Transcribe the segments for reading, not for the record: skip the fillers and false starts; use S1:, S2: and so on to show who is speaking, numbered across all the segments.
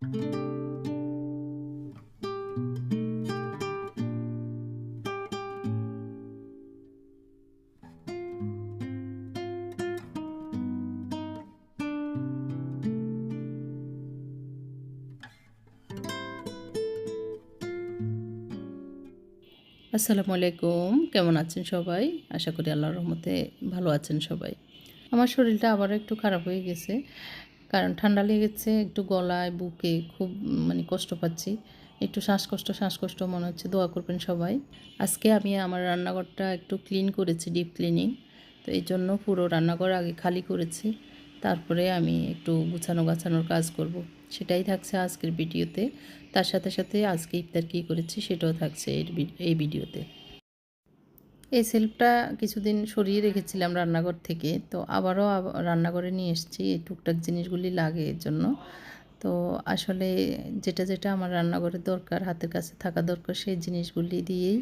S1: আসসালামু আলাইকুম, কেমন আছেন সবাই? আশা করি আল্লাহর রহমতে ভালো আছেন সবাই। আমার শরীরটা আবারও একটু খারাপ হয়ে গেছে। কারণ ঠান্ডা লেগেছে, একটু গলায়, বুকে খুব মানে কষ্ট পাচ্ছি। একটু শ্বাসকষ্ট মনে হচ্ছে। দোয়া করবেন সবাই। আজকে আমি আমার রান্নাঘরটা একটু ক্লিন করেছি, ডিপ ক্লিনিং। তো এইজন্য পুরো রান্নাঘর আগে খালি করেছি। তারপরে আমি একটু গুছানোর কাজ করব। সেটাই থাকছে আজকের ভিডিওতে। তার সাথে সাথে আজকে ইফতার কী করেছি সেটাও থাকছে এই ভিডিওতে। এই শেলফটা কিছুদিন সরিয়ে রেখেছিলাম রান্নাঘর থেকে, তো আবারও রান্নাঘরে নিয়ে এসেছি। এই টুকটাক জিনিসগুলি লাগে এর জন্য। তো আসলে যেটা আমার রান্নাঘরের দরকার, হাতের কাছে থাকা দরকার, সেই জিনিসগুলি দিয়েই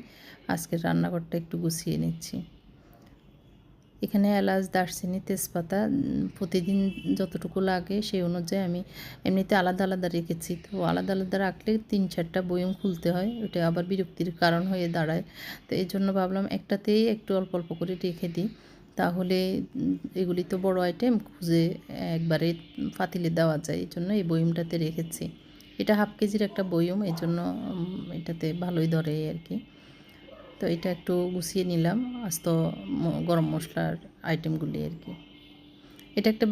S1: আজকের রান্নাঘরটা একটু গুছিয়ে নিচ্ছি। এখানে এলাচ, দারচিনি, তেজপাতা প্রতিদিন যতটুকু লাগে সেই অনুযায়ী আমি এমনিতে আলাদা আলাদা রেখেছি। তো আলাদা আলাদা রাখলে ৩-৪টা বয়ম খুলতে হয়, ওটা আবার বিরক্তির কারণ হয়ে দাঁড়ায়। তো এই জন্য ভাবলাম একটাতেই একটু অল্প অল্প করে রেখে দিই, তাহলে এগুলি তো বড় আইটেম, খুঁজে একবারে পাতিলে দেওয়া যায়। এই জন্য এই বয়মটাতে রেখেছি। এটা 1/2 কেজির একটা বয়ম, এই জন্য এটাতে ভালোই ধরে আর কি। তো এটা একটু গুছিয়ে নিলাম আস্ত গরম মশলার আইটেমগুলি আর কি। এটা একটা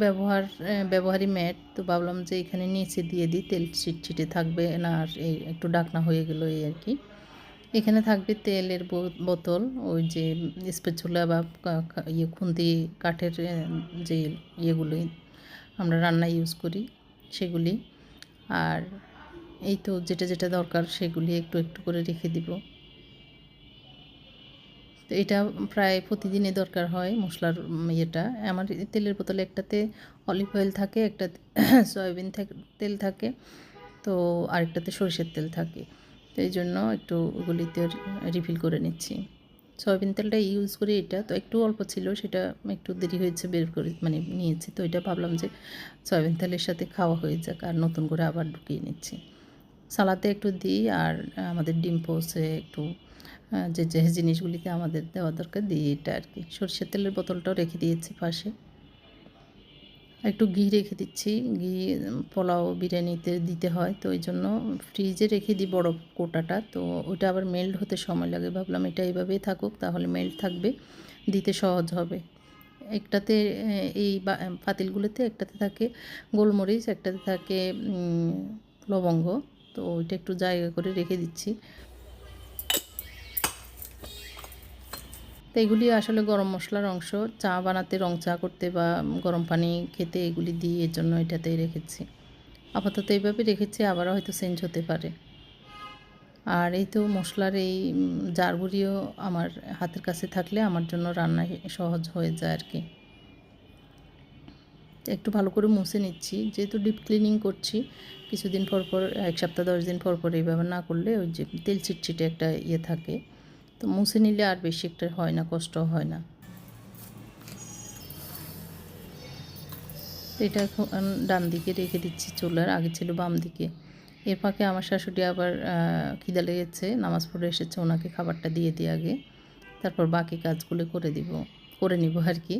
S1: ব্যবহারী ম্যাট, তো ভাবলাম যে এখানে নিচে দিয়ে দিই, তেল ছিটছিটে থাকবে না, আর এই একটু ডাকনা হয়ে গেল এই আর কি। এখানে থাকবে তেলের বোতল, ওই যে স্প্যাচুলা বা খুন্তি কাঠের যে ইয়েগুলি আমরা রান্নায় ইউজ করি সেগুলি। আর এই তো যেটা দরকার সেগুলি একটু একটু করে রেখে দিব। তো এটা প্রায় প্রতিদিনই দরকার হয় মশলার ইয়েটা। আমার তেলের বোতলে একটাতে অলিভ অয়েল থাকে, একটাতে সয়াবিন তেল থাকে, তো আরেকটাতে সরিষার তেল থাকে। তো এই জন্য একটু ওগুলিতে রিফিল করে নিচ্ছি। সয়াবিন তেলটা ইউজ করি, এটা তো একটু অল্প ছিল, সেটা একটু দেরি হয়েছে বের করে মানে নিয়েছি। তো এটা ভাবলাম যে সয়াবিন তেলের সাথে খাওয়া হয়ে যাক, আর নতুন করে আবার ঢুকিয়ে নিচ্ছি। সালাদে একটু দিই, আর আমাদের ডিম পোচে একটু যে জিনিসগুলিতে আমাদের দেওয়া দরকার দিই, এটা আর কি। সরষের তেলের বোতলটাও রেখে দিয়েছি পাশে। একটু ঘি রেখে দিচ্ছি। ঘি পোলাও বিরিয়ানিতে দিতে হয়, তো এই জন্য ফ্রিজে রেখে দিই বড় কোটাটা। তো ওটা আবার মেল্ট হতে সময় লাগে, ভাবলাম এটা এইভাবেই থাকুক, তাহলে মেল্ট থাকবে, দিতে সহজ হবে। একটাতে এই পাতিলগুলোতে একটাতে থাকে গোলমরিচ, একটাতে থাকে লবঙ্গ। তো ওইটা একটু জায়গা করে রেখে দিচ্ছি। তো এগুলি আসলে গরম মশলার অংশ। চা বানাতে, রং চা করতে বা গরম পানি খেতে এগুলি দিই, এর জন্য এটাতেই রেখেছি। আপাতত এইভাবে রেখেছি, আবারও হয়তো চেঞ্জ হতে পারে। আর এই তো মশলার এই জারগুলিও আমার হাতের কাছে থাকলে আমার জন্য রান্না সহজ হয়ে যায় আর কি। একটু ভালো করে মুছে নিচ্ছি, যেহেতু ডিপ ক্লিনিং করছি। কিছুদিন পর 1 সপ্তাহ 10 দিন পর এইভাবে না করলে ওই যে তেল চিটচিটে একটা ইয়ে থাকে, তো মুছে নিলে আর বেশি একটা হয় না, কষ্ট হয় না। তো এটা এখন ডান দিকে রেখে দিচ্ছি চুলার, আগে ছিল বাম দিকে। এর ফাঁকে আমার শাশুড়ি আবার খিদা লেগেছে, নামাজ পড়ে এসেছে, ওনাকে খাবারটা দিয়ে দিই আগে, তারপর বাকি কাজগুলো করে নিব আর কি।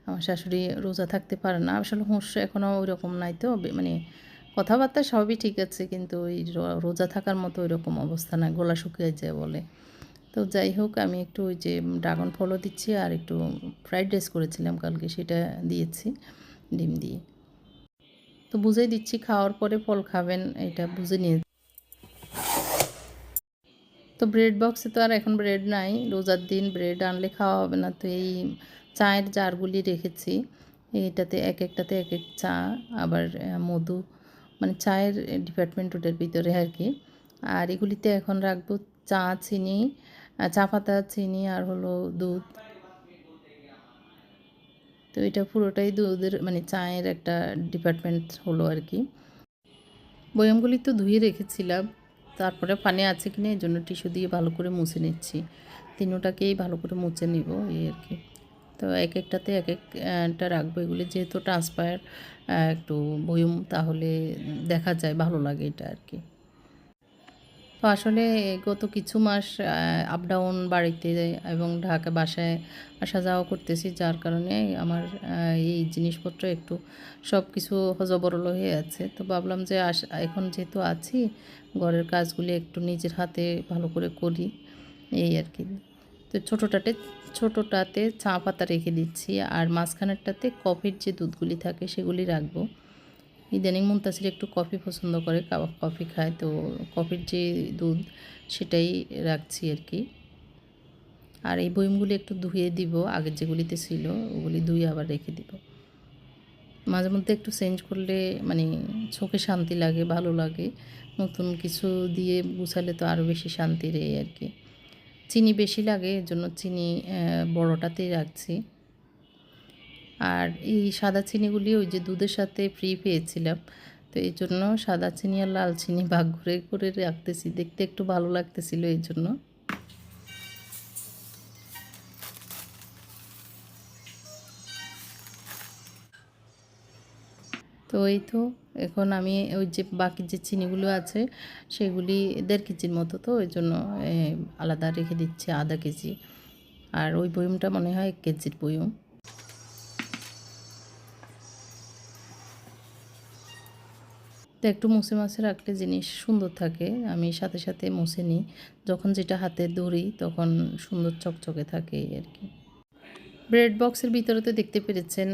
S1: আমার শাশুড়ি রোজা থাকতে পারে না, আসলে হুঁশ এখনও ওই রকম নাই, তো মানে কথাবার্তা সবই ঠিক আছে, কিন্তু ওই রোজা থাকার মতো ওই রকম অবস্থা না, গলা শুকিয়ে যায় বলে। তো যাই হোক, আমি একটু ওই যে ড্রাগন ফলও দিচ্ছি, আর একটু ফ্রাইড রাইস করেছিলাম কালকে, সেটা দিয়েছি ডিম দিয়ে। তো বুঝিয়ে দিচ্ছি খাওয়ার পরে ফল খাবেন, এটা বুঝে নিয়ে। তো ব্রেড বক্সে তো আর এখন ব্রেড নাই, রোজার দিন ব্রেড আনলে খাওয়া হবে না, তো এই চায়ের জারগুলি রেখেছি। এটাতে একটাতে এক এক চা, আবার মধু, মানে চায়ের ডিপার্টমেন্ট ওটার ভিতরে আর কি। আর এগুলিতে এখন রাখবো চা, চিনি, চা পাতা, চিনি, আর হলো দুধ। তো এটা পুরোটাই দুধের মানে চায়ের একটা ডিপার্টমেন্ট হলো আর কি। বয়ামগুলি তো ধুয়ে রেখেছিলাম, তারপরে পানি আছে কিনা এই জন্য টিস্যু দিয়ে ভালো করে মুছে নিচ্ছি। তিনোটাকেই ভালো করে মুছে নিব এই আর কি। তো এক একটাতে এক একটা রাখবো। এগুলি যেহেতু ট্রান্সপারেন্ট একটু বয়ম, তাহলে দেখা যায়, ভালো লাগে এটা আর কি। তো আসলে গত কিছু মাস আপ ডাউন বাড়িতে এবং ঢাকা বাসায় আসা যাওয়া করতেছি, যার কারণে আমার এই জিনিসপত্র একটু সব কিছু হজবরল হয়ে আছে। তো ভাবলাম যে এখন যেহেতু আছি, ঘরের কাজগুলি একটু নিজের হাতে ভালো করে করি, এই আর কি। তো ছোটোটাতে চা পাতা রেখে দিচ্ছি, আর মাঝখানেরটাতে কফির যে দুধগুলি থাকে সেগুলি রাখবো। ইদানিং মুনতাসির একটু কফি পছন্দ করে, কফি খায়, তো কফির যে দুধ সেটাই রাখছি আর কি। আর এই বয়মগুলি একটু ধুয়ে দিব, আগের যেগুলিতে ছিল ওগুলি ধুয়ে আবার রেখে দিব। মাঝে মধ্যে একটু চেঞ্জ করলে মানে চোখে শান্তি লাগে, ভালো লাগে। নতুন কিছু দিয়ে গুছালে তো আরও বেশি শান্তির এই আর কি। চিনি বেশি লাগে, এর জন্য চিনি বড়টাতেই রাখছি। আর এই সাদা চিনিগুলি ওই যে দুধের সাথে ফ্রি পেয়েছিলাম, তো এই জন্য সাদা চিনি আর লাল চিনি ভাগ করে করে রাখতেছি, দেখতে একটু ভালো লাগতেছিল এই জন্য। তো এই তো এখন আমি ওই যে বাকি যে চিনিগুলো আছে সেগুলি 1.5 কেজির মতো, তো ওই জন্য আলাদা রেখে দিচ্ছি আধা কেজি। আর ওই বয়মটা মনে হয় 1 কেজির বয়ম। তো একটু মুছে মাছে রাখলে জিনিস সুন্দর থাকে, আমি সাথে সাথে মুছে নিই। যখন যেটা হাতে ধরি তখন সুন্দর চকচকে থাকে এই আর কি। ব্রেড বক্সের ভিতরে তো দেখতে পেরেছেন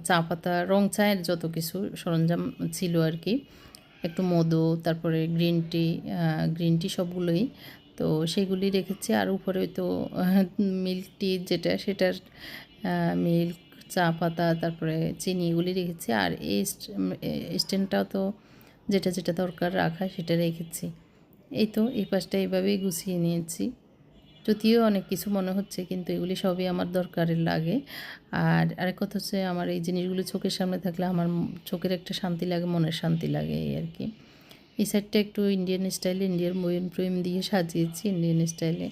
S1: চা পাতা, রং চায়ের যত কিছু সরঞ্জাম ছিল আর কি। একটু মধু, তারপরে গ্রিন টি সবগুলোই। তো সেগুলি রেখেছি। আর উপরে তো মিল্ক টি যেটা, সেটার মিল্ক, চা পাতা, তারপরে চিনি, এগুলি রেখেছি। আর এই স্ট্যান্ডটাও তো যেটা যেটা দরকার রাখা সেটা রেখেছি। এই তো এই পাশটা এইভাবেই গুছিয়ে নিয়েছি। যদিও অনেক কিছু মনে হচ্ছে, কিন্তু এগুলি সবই আমার দরকারের লাগে। আর আরেক কথা হচ্ছে, আমার এই জিনিসগুলি চোখের সামনে থাকলে আমার চোখের একটা শান্তি লাগে, মনের শান্তি লাগে এই আর কি। এই সাইডটা একটু ইন্ডিয়ান স্টাইলে, ইন্ডিয়ান বয়ম দিয়ে সাজিয়েছি ইন্ডিয়ান স্টাইলে।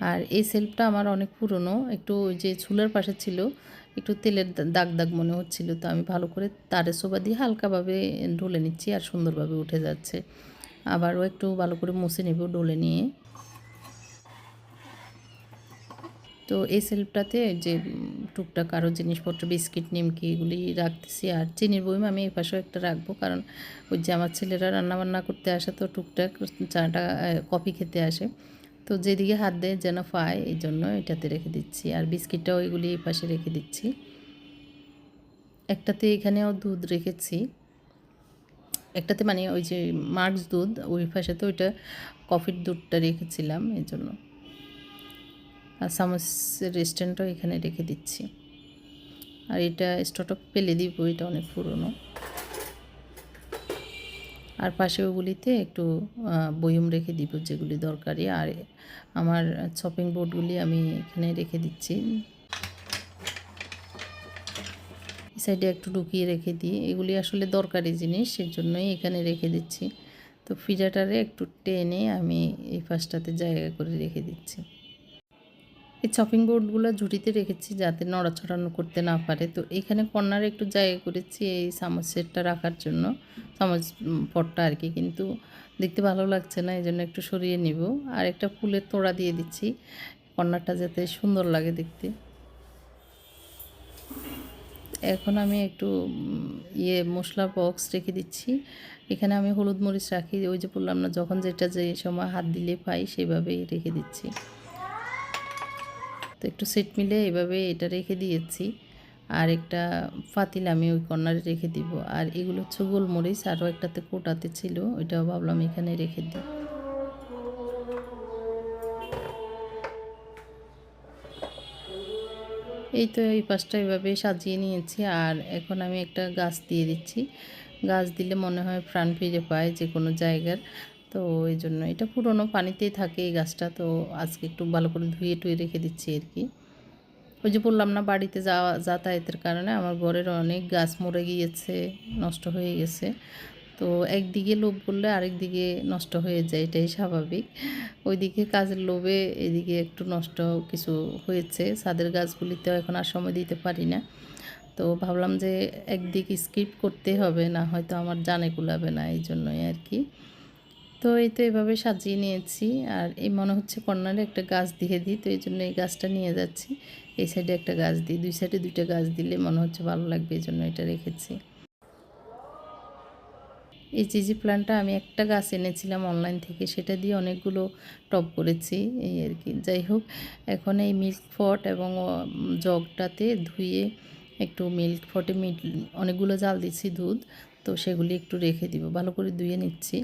S1: আর এই সেলফটা আমার অনেক পুরনো, একটু ওই যে চুলার পাশে ছিল, একটু তেলের দাগ দাগ মনে হচ্ছিল, তো আমি ভালো করে তারে সোবা দিয়ে হালকাভাবে ঢলে নিচ্ছি, আর সুন্দরভাবে উঠে যাচ্ছে। আবারও একটু ভালো করে মুছে নেব ডলে নিয়ে। তো এই সেলফটাতে যে টুকটাক আরও জিনিসপত্র, বিস্কিট, নিমকি, এগুলি রাখতেছি। আর চিনির বয়ম আমি এই পাশেও একটা রাখবো, কারণ ওই যে আমার ছেলেরা রান্নাবান্না করতে আসে, তো টুকটাক চাটা কফি খেতে আসে, তো যেদিকে হাত দেয় যেন পায়, এই জন্য এটাতে রেখে দিচ্ছি। আর বিস্কিটটাও এগুলি এই পাশে রেখে দিচ্ছি। একটাতে এখানেও দুধ রেখেছি, একটাতে মানে ওই যে মার্কস দুধ, ওই পাশে তো ওইটা কফির দুধটা রেখেছিলাম এই জন্য। আর চামচের স্ট্যান্ডটাও এখানে রেখে দিচ্ছি। আর এটা স্টোভটা ফেলে দিব, এটা অনেক পুরনো। আর পাশে ওগুলিতে একটু বয়ম রেখে দিব যেগুলি দরকারি। আর আমার চপিং বোর্ডগুলি আমি এখানে রেখে দিচ্ছি। এই সাইডে একটু ঢুকিয়ে রেখে দিই, এগুলি আসলে দরকারি জিনিস, সেজন্যই এখানে রেখে দিচ্ছি। তো ফ্রিজারটারে একটু টেনে আমি এই পাশটাতে জায়গা করে রেখে দিচ্ছি। এই চপিং বোর্ডগুলো ঝুড়িতে রেখেছি যাতে নড়াচড়া করতে না পারে। তো এখানে কর্নারে একটু জায়গা করেছি এই চামচ সেটটা রাখার জন্য, চামচ পটটা আর কি, কিন্তু দেখতে ভালো লাগছে না, এই জন্য একটু সরিয়ে নিব। আর একটা ফুলের তোড়া দিয়ে দিচ্ছি, কর্নারটা যাতে সুন্দর লাগে দেখতে। এখন আমি একটু মশলা বক্স রেখে দিচ্ছি। এখানে আমি হলুদ মরিচ রাখি, ওই যে বললাম না, যখন যেটা যে সময় হাত দিলে পাই সেভাবেই রেখে দিচ্ছি। তো একটু সেট মিলে এভাবে এটা রেখে দিয়েছি। আর একটা পাতিল আমি ওই কর্নারে রেখে দিব। আর এগুলো হচ্ছে গোলমরিচ, আরও একটাতে কোটাতে ছিল, ওইটাও ভাবলাম এখানে রেখে দিই। এই তো এই পাশটা এভাবে সাজিয়ে নিয়েছি। আর এখন আমি একটা গাছ দিয়ে দিচ্ছি, গাছ দিলে মনে হয় প্রাণ ফিরে পায় যে কোনো জায়গার। তো এই জন্য এটা পুরনো, পানিতেই থাকে এই গাছটা, তো আজকে একটু ভালো করে ধুয়ে টুয়ে রেখে দিচ্ছি আর কি। ওই যে বললাম না, বাড়িতে যাতায়াতের কারণে আমার ঘরের অনেক গাছ মরে গিয়েছে, নষ্ট হয়ে গেছে। তো একদিকে লোভ করলে আরেক দিকে নষ্ট হয়ে যায়, এটাই স্বাভাবিক। ওইদিকে কাজের লোভে এদিকে একটু নষ্ট কিছু হয়েছে। ছাদের গাছগুলিতেও এখন আর সময় দিতে পারি না। তো ভাবলাম যে একদিক স্কিপ করতে হবে, না হয়তো আমার জানে কুলাবে না, এই জন্যই আর কি। তো এই তো এভাবে সাজিয়ে নিয়েছি। আর এই মনে হচ্ছে কর্নারে একটা গাছ দিয়ে দিই, তো এই জন্য এই গাছটা নিয়ে যাচ্ছি। এই সাইডে একটা গাছ দিই, দুই সাইডে দুইটা গাছ দিলে মনে হচ্ছে ভালো লাগবে, এই জন্য এটা রেখেছি। এই চিজি প্ল্যান্টটা আমি একটা গাছ এনেছিলাম অনলাইন থেকে, সেটা দিয়ে অনেকগুলো টব করেছি এই আর কি। যাই হোক, এখন এই মিল্ক পট এবং জগটাতে ধুয়ে একটু মিল্ক পটে অনেকগুলো জাল দিচ্ছি দুধ, তো সেগুলি একটু রেখে দিব, ভালো করে ধুয়ে নিচ্ছি।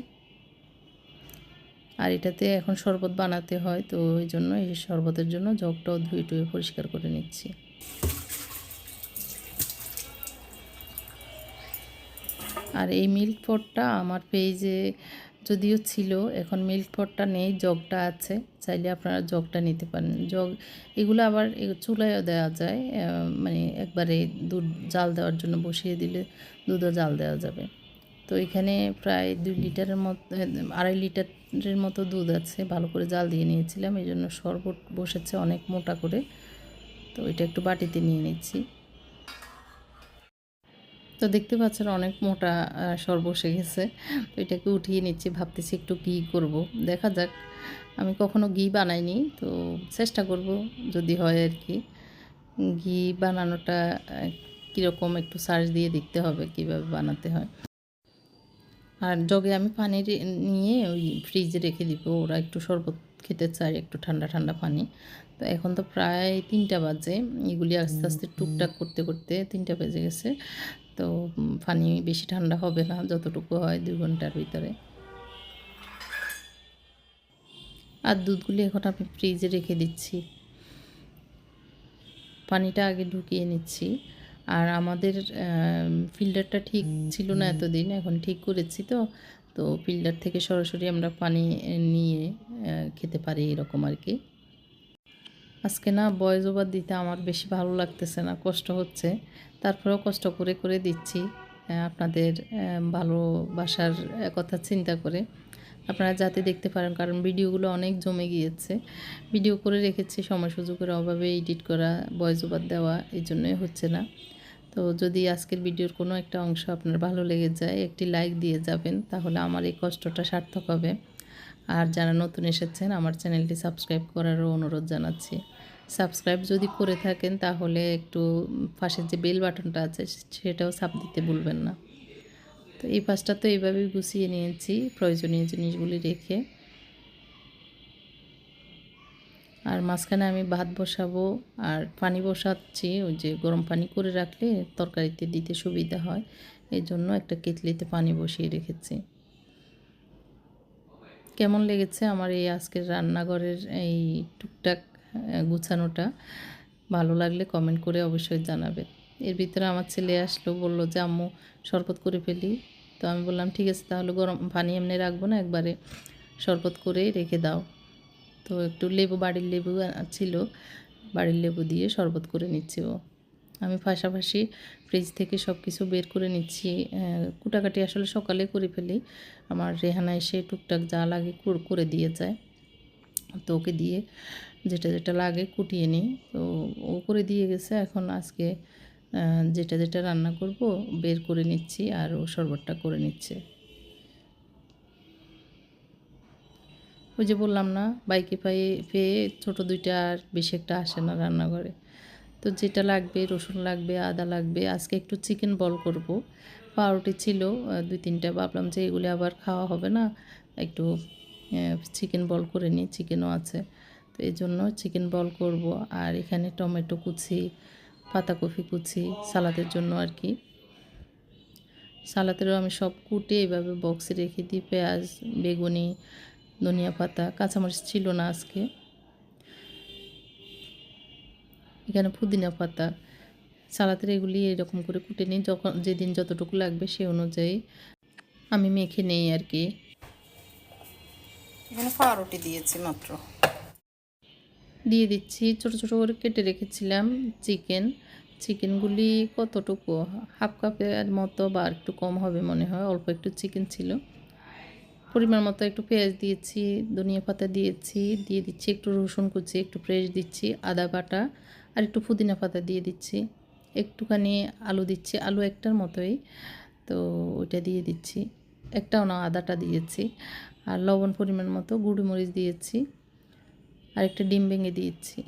S1: আর এটাতে এখন শরবত বানাতে হয়, তো ওই জন্য এই শরবতের জন্য জগটাও ধুয়ে টুয়ে পরিষ্কার করে নিচ্ছি। আর এই মিল্ক পটটা আমার পেজে যদিও ছিল, এখন মিল্ক পটটা নেই, জগটা আছে, চাইলে আপনারা জগটা নিতে পারেন। জগ এগুলো আবার চুলায়ও দেওয়া যায়, মানে একবারে দুধ জাল দেওয়ার জন্য বসিয়ে দিলে দুধও জাল দেওয়া যাবে। তো এখানে প্রায় 2 লিটারের মতো, 2.5 লিটারের মতো দুধ আছে, ভালো করে জাল দিয়ে নিয়েছিলাম, এই জন্য শরবত বসেছে অনেক মোটা করে। তো এটা একটু বাটিতে নিয়ে নিচ্ছি। তো দেখতে পাচ্ছেন অনেক মোটা সর বসে গেছে, তো এটাকে উঠিয়ে নিচ্ছি, ভাবতেছি একটু ঘি করব, দেখা যাক। আমি কখনো ঘি বানাইনি, তো চেষ্টা করব যদি হয় আর কি। ঘি বানানোটা কীরকম একটু সার্চ দিয়ে দেখতে হবে কীভাবে বানাতে হয়। আর জগে আমি পানি নিয়ে ওই ফ্রিজে রেখে দিব, ওরা একটু শরবত খেতে চায়, একটু ঠান্ডা ঠান্ডা পানি। তো এখন তো প্রায় 3টা বাজে, এগুলি আস্তে আস্তে টুকটাক করতে করতে 3টা বেজে গেছে। তো পানি বেশি ঠান্ডা হবে না, যতটুকু হয় 2 ঘন্টার ভিতরে। আর দুধগুলি এখন আমি ফ্রিজে রেখে দিচ্ছি, পানিটা আগে ঢুকিয়ে নিচ্ছি। আর আমাদের ফিল্টারটা ঠিক ছিল না এতদিন, এখন ঠিক করেছি। তো তো ফিল্টার থেকে সরাসরি আমরা পানি নিয়ে খেতে পারি, এরকম আর কি। আজকে না ভয়েস ওভার দিতে আমার বেশি ভালো লাগতেছে না, কষ্ট হচ্ছে, তারপরেও কষ্ট করে করে দিচ্ছি আপনাদের ভালোবাসার কথা চিন্তা করে, আপনারা যাতে দেখতে পারেন, কারণ ভিডিওগুলো অনেক জমে গিয়েছে। ভিডিও করে রেখেছি, সময় সুযোগের অভাবে এডিট করা, ভয়েস ওভার দেওয়া, এই জন্যই হচ্ছে না। তো যদি আজকের ভিডিওর কোনো একটা অংশ আপনার ভালো লেগে যায়, একটি লাইক দিয়ে যাবেন, তাহলে আমার এই কষ্টটা সার্থক হবে। আর যারা নতুন এসেছেন, আমার চ্যানেলটি সাবস্ক্রাইব করারও অনুরোধ জানাচ্ছি। সাবস্ক্রাইব যদি করে থাকেন, তাহলে একটু পাশের যে বেল বাটনটা আছে সেটাও চাপ দিতে ভুলবেন না। তো এই পাশটা তো এইভাবেই গুছিয়ে নিয়েছি প্রয়োজনীয় জিনিসগুলি রেখে। আর মাঝখানে আমি ভাত বসাবো আর পানি বসাচ্ছি, ওই যে গরম পানি করে রাখলে তরকারিতে দিতে সুবিধা হয়, এই জন্য একটা কেটলিতে পানি বসিয়ে রেখেছি। কেমন লেগেছে আমার এই আজকের রান্নাঘরের এই টুকটাক গুছানোটা? ভালো লাগলে কমেন্ট করে অবশ্যই জানাবেন। এর ভিতরে আমার ছেলে আসলো, বলল যে আম্মু শরবত করে ফেলি। তো আমি বললাম ঠিক আছে, তাহলে গরম পানি এমনি রাখবো না, একবারে শরবত করেই রেখে দাও। তো একটু লেবু, বাড়ির লেবু ছিল, বাড়ির লেবু দিয়ে শরবত করে নিচ্ছি ও। আমি পাশাপাশি ফ্রিজ থেকে সব কিছু বের করে নিচ্ছি, কুটাকাটি আসলে সকালে করে ফেলি। আমার রেহানা এসে টুকটাক যা লাগে করে দিয়ে যায়, তো ওকে দিয়ে যেটা যেটা লাগে কুটিয়ে নিই, তো ও করে দিয়ে গেছে। এখন আজকে যেটা যেটা রান্না করব বের করে নিচ্ছি, আর ও শরবতটা করে নিচ্ছে। ওই যে বললাম না, বাইকে পেয়ে ছোটো দুইটা আর বেশি একটা আসে না রান্নাঘরে। তো যেটা লাগবে, রসুন লাগবে, আদা লাগবে। আজকে একটু চিকেন বল করব, পাউরুটি ছিল 2-3টা, ভাবলাম যে এগুলি আবার খাওয়া হবে না, একটু চিকেন বল করে নিই, চিকেনও আছে, তো এই জন্য চিকেন বল করব। আর এখানে টমেটো কুচি, পাতাকপি কুচি, সালাদের জন্য আর কি। সালাদেরও আমি সব কুটে এভাবে বক্সে রেখে দিই, পেঁয়াজ, বেগুনি, ধনিয়া পাতা, কাঁচামরিচ ছিল না আজকে, এখানে পুদিনা পাতা, সালাদের এগুলি এরকম করে কুটে নিই, যখন যেদিন যতটুকু লাগবে সে অনুযায়ী আমি মেখে নেই আর কি। এখানে পাউরুটি দিয়েছি মাত্র, দিয়ে দিচ্ছি ছোটো ছোটো করে কেটে রেখেছিলাম চিকেন, চিকেনগুলি কতটুকু, হাফ কাপের মতো বা একটু কম হবে মনে হয়, অল্প একটু চিকেন ছিল। পরিমাণ মতো একটু পেঁয়াজ দিয়েছি, ধনিয়া পাতা দিয়েছি, দিয়ে দিচ্ছি একটু রসুন কুচি, একটু পেস্ট দিচ্ছি, আদা বাটা আর একটু পুদিনা পাতা দিয়ে দিচ্ছি, একটুখানি আলু দিচ্ছি, আলু একটার মতোই, তো ওইটা দিয়ে দিচ্ছি, একটাও না আদাটা দিয়েছি, আর লবণ পরিমাণ মতো, গুঁড়োমরিচ দিয়েছি, আর একটা ডিম ভেঙে দিয়েছি,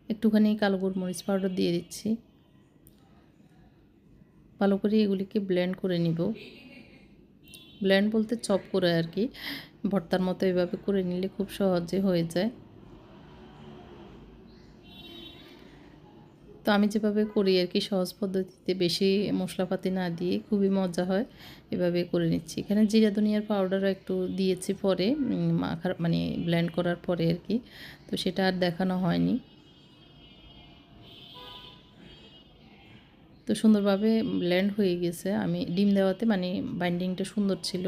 S1: একটুখানি কালো গোলমরিচ পাউডার দিয়ে দিচ্ছি। ভালো করে এগুলিকে ব্লেন্ড করে নিব। ব্লেন্ড বলতে চপ করে আর কি, ভর্তার মতো এভাবে করে নিলে খুব সহজে হয়ে যায়। তো আমি যেভাবে করি আর কি, সহজ পদ্ধতিতে, বেশি মশলাপাতি না দিয়ে খুবই মজা হয়, এভাবে করে নিচ্ছি। এখানে জিরা ধনিয়ার পাউডারও একটু দিয়েছি পরে, মাখার মানে ব্লেন্ড করার পরে আর কি, তো সেটা আর দেখানো হয়নি। তো সুন্দরভাবে ব্লেন্ড হয়ে গেছে, আমি ডিম দেওয়াতে মানে বাইন্ডিংটা সুন্দর ছিল,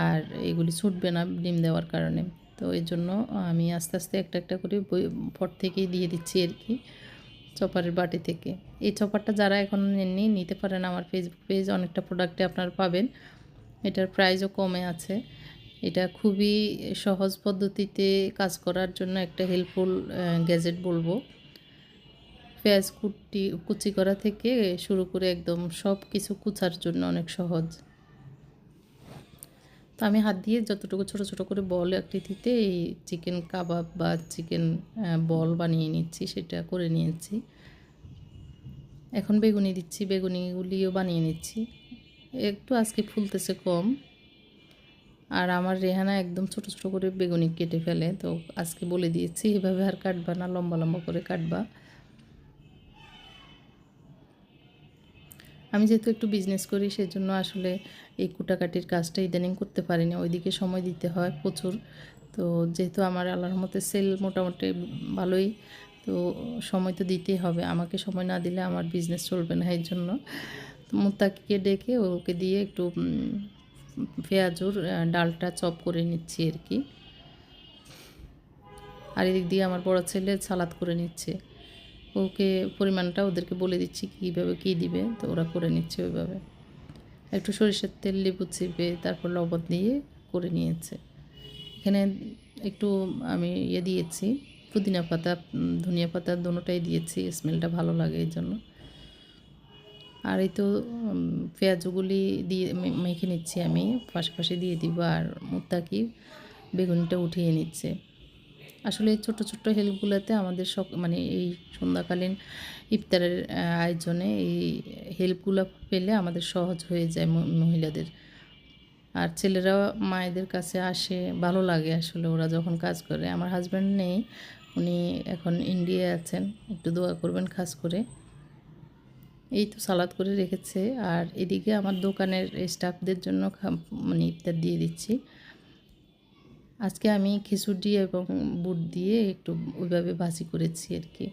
S1: আর এগুলি ছুটবে না ডিম দেওয়ার কারণে। তো এই জন্য আমি আস্তে আস্তে একটা একটা করে পর থেকেই দিয়ে দিচ্ছি আর কি, চপারের বাটি থেকে। এই চপারটা যারা এখন নেননি নিতে পারেন, আমার ফেসবুক পেজ অনেকটা প্রোডাক্টে আপনারা পাবেন, এটার প্রাইসও কমে আছে। এটা খুবই সহজ পদ্ধতিতে কাজ করার জন্য একটা হেল্পফুল গ্যাজেট বলবো। পেঁয়াজ কুচি করা থেকে শুরু করে একদম সব কিছু কুচার জন্য অনেক সহজ। তো আমি হাত দিয়ে যতটুকু ছোট ছোট করে বল আকৃতিতে এই চিকেন কাবাব বা চিকেন বল বানিয়ে নিচ্ছি, সেটা করে নিয়েছি। এখন বেগুনি দিচ্ছি, বেগুনিগুলিও বানিয়ে নিচ্ছি। একটু আজকে ফুলতেছে কম, আর আমার রেহানা একদম ছোট ছোট করে বেগুনি কেটে ফেলে, তো আজকে বলে দিয়েছি এভাবে আর কাটবা না, লম্বা লম্বা করে কাটবা। আমি যেহেতু একটু বিজনেস করি, সেজন্য আসলে এই কুটাকাটির কাজটা ইদানিং করতে পারি না, ওইদিকে সময় দিতে হয় প্রচুর। তো যেহেতু আমার আল্লাহর মতে সেল মোটামুটি ভালোই, তো সময় তো দিতেই হবে, আমাকে সময় না দিলে আমার বিজনেস চলবে না। এই জন্য মুত্তাকিকে ডেকে ওকে দিয়ে একটু পেঁয়াজুর ডালটা চপ করে নিচ্ছি আর কি। আর এদিক দিয়ে আমার বড় ছেলে সালাদ করে নিচ্ছে, ওকে পরিমাণটা ওদেরকে বলে দিচ্ছি কীভাবে কী দিবে, তো ওরা করে নিচ্ছে ওইভাবে। একটু সরিষার তেল, লেবু চিপে তারপর লবণ দিয়ে করে নিয়েছে। এখানে একটু আমি দিয়েছি পুদিনা পাতা, ধনিয়া পাতা দোনোটাই দিয়েছি, স্মেলটা ভালো লাগে এই জন্য। আর এই তো পেঁয়াজগুলি দিয়ে মেখে নিচ্ছি আমি, পাশাপাশি দিয়ে দিব, আর মুত্তাকি বেগুনিটা উঠিয়ে নিচ্ছে। আসলে এই ছোট্ট ছোট্ট হেল্পগুলোতে আমাদের মানে এই সন্ধ্যাকালীন ইফতারের আয়োজনে এই হেল্পগুলো পেলে আমাদের সহজ হয়ে যায় মহিলাদের। আর ছেলেরা মায়েদের কাছে আসে, ভালো লাগে আসলে ওরা যখন কাজ করে। আমার হাজব্যান্ড নেই, উনি এখন ইন্ডিয়ায় আছেন, একটু দোয়া করবেন খাস করে। এই তো সালাদ করে রেখেছে, আর এদিকে আমার দোকানের স্টাফদের জন্য মানে ইফতার দিয়ে দিচ্ছি। আজকে আমি খিচুড়ি এবং বুট দিয়ে একটু ওইভাবে ভাজি করেছি আর কি,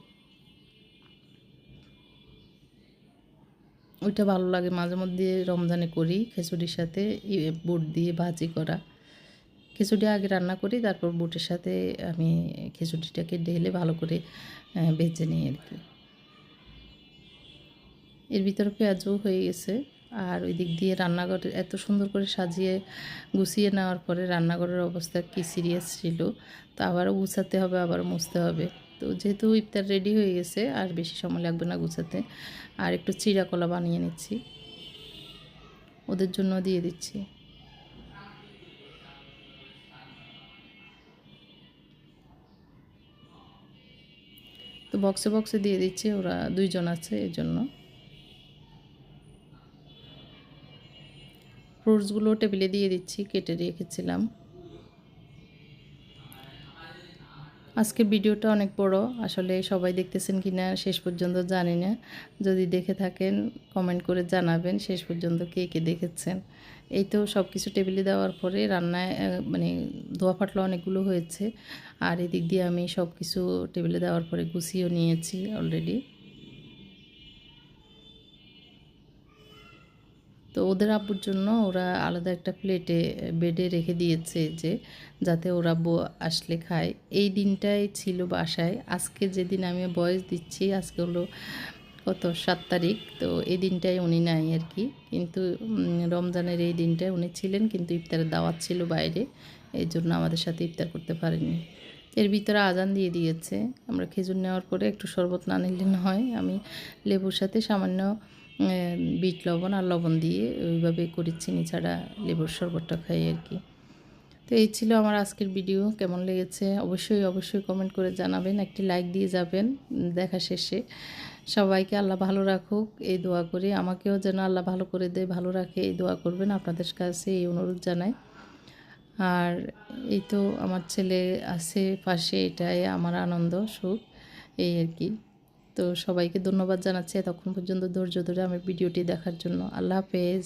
S1: ওইটা ভালো লাগে। মাঝে মধ্যে রমজানে করি খিচুড়ির সাথে বুট দিয়ে ভাজি করা। খিচুড়ি আগে রান্না করি, তারপর বুটের সাথে আমি খিচুড়িটাকে ঢেলে ভালো করে ভেজে নিই আর কি। এর ভিতরে পেঁয়াজও হয়ে গেছে, আর ওই দিক দিয়ে রান্নাঘরে এত সুন্দর করে সাজিয়ে গুছিয়ে নেওয়ার পরে রান্নাঘরের অবস্থা কি সিরিয়াস ছিল, তো আবারও গুছাতে হবে, আবারও মুছতে হবে। তো যেহেতু ইফতার রেডি হয়ে গেছে, আর বেশি সময় লাগবে না গুছাতে। আর একটু চিড়া কলা বানিয়ে নিচ্ছি, ওদের জন্য দিয়ে দিচ্ছি। তো বক্সে বক্সে দিয়ে দিচ্ছি, ওরা দুইজন আছে এই জন্য। ফ্রুটসগুলো টেবিলে দিয়ে দিচ্ছি, কেটে রেখেছিলাম। আজকে ভিডিওটা অনেক বড়, আসলে সবাই দেখতেছেন কি না শেষ পর্যন্ত জানি না। যদি দেখে থাকেন কমেন্ট করে জানাবেন শেষ পর্যন্ত কে কে দেখেছেন। এই তো সব কিছু টেবিলে দেওয়ার পরে রান্নায় মানে ধোয়া ফাটলা অনেকগুলো হয়েছে, আর এদিক দিয়ে আমি সব কিছু টেবিলে দেওয়ার পরে গুছিয়েও নিয়েছি অলরেডি। তো তো ওদের আব্বুর জন্য ওরা আলাদা একটা প্লেটে বেডে রেখে দিয়েছে, যে যাতে ওর আব্বু আসলে খায়। এই দিনটাই ছিল বাসায়। আজকে যেদিন আমি ভয়েস দিচ্ছি, আজকে হলো কত 7 তারিখ। তো এই দিনটায় উনি নাই আর কি। কিন্তু রমজানের এই দিনটায় উনি ছিলেন, কিন্তু ইফতারের দাওয়াত ছিল বাইরে, এই জন্য আমাদের সাথে ইফতার করতে পারেননি। এর ভিতরে আজান দিয়ে দিয়েছে। আমরা খেজুর নেওয়ার পরে একটু শরবত না নিলে না হয়। আমি লেবুর সাথে সামান্য বিট লবণ আর লবণ দিয়ে ওইভাবে করি, চিনি ছাড়া লেবুর শরবতটা খাই আর কি। তো এই ছিল আমার আজকের ভিডিও। কেমন লেগেছে অবশ্যই কমেন্ট করে জানাবেন, একটি লাইক দিয়ে যাবেন দেখা শেষে। সবাইকে আল্লাহ ভালো রাখুক এই দোয়া করি, আমাকেও যেন আল্লাহ ভালো করে দেয়, ভালো রাখে এই দোয়া করবেন, আপনাদের কাছে এই অনুরোধ জানাই। আর এই তো আমার ছেলে আছে পাশে, এটাই আমার আনন্দ সুখ, এই আর কি। তো সবাইকে ধন্যবাদ জানাচ্ছি এতক্ষণ পর্যন্ত ধৈর্য ধরে আমার ভিডিওটি দেখার জন্য। আল্লাহ হাফেজ।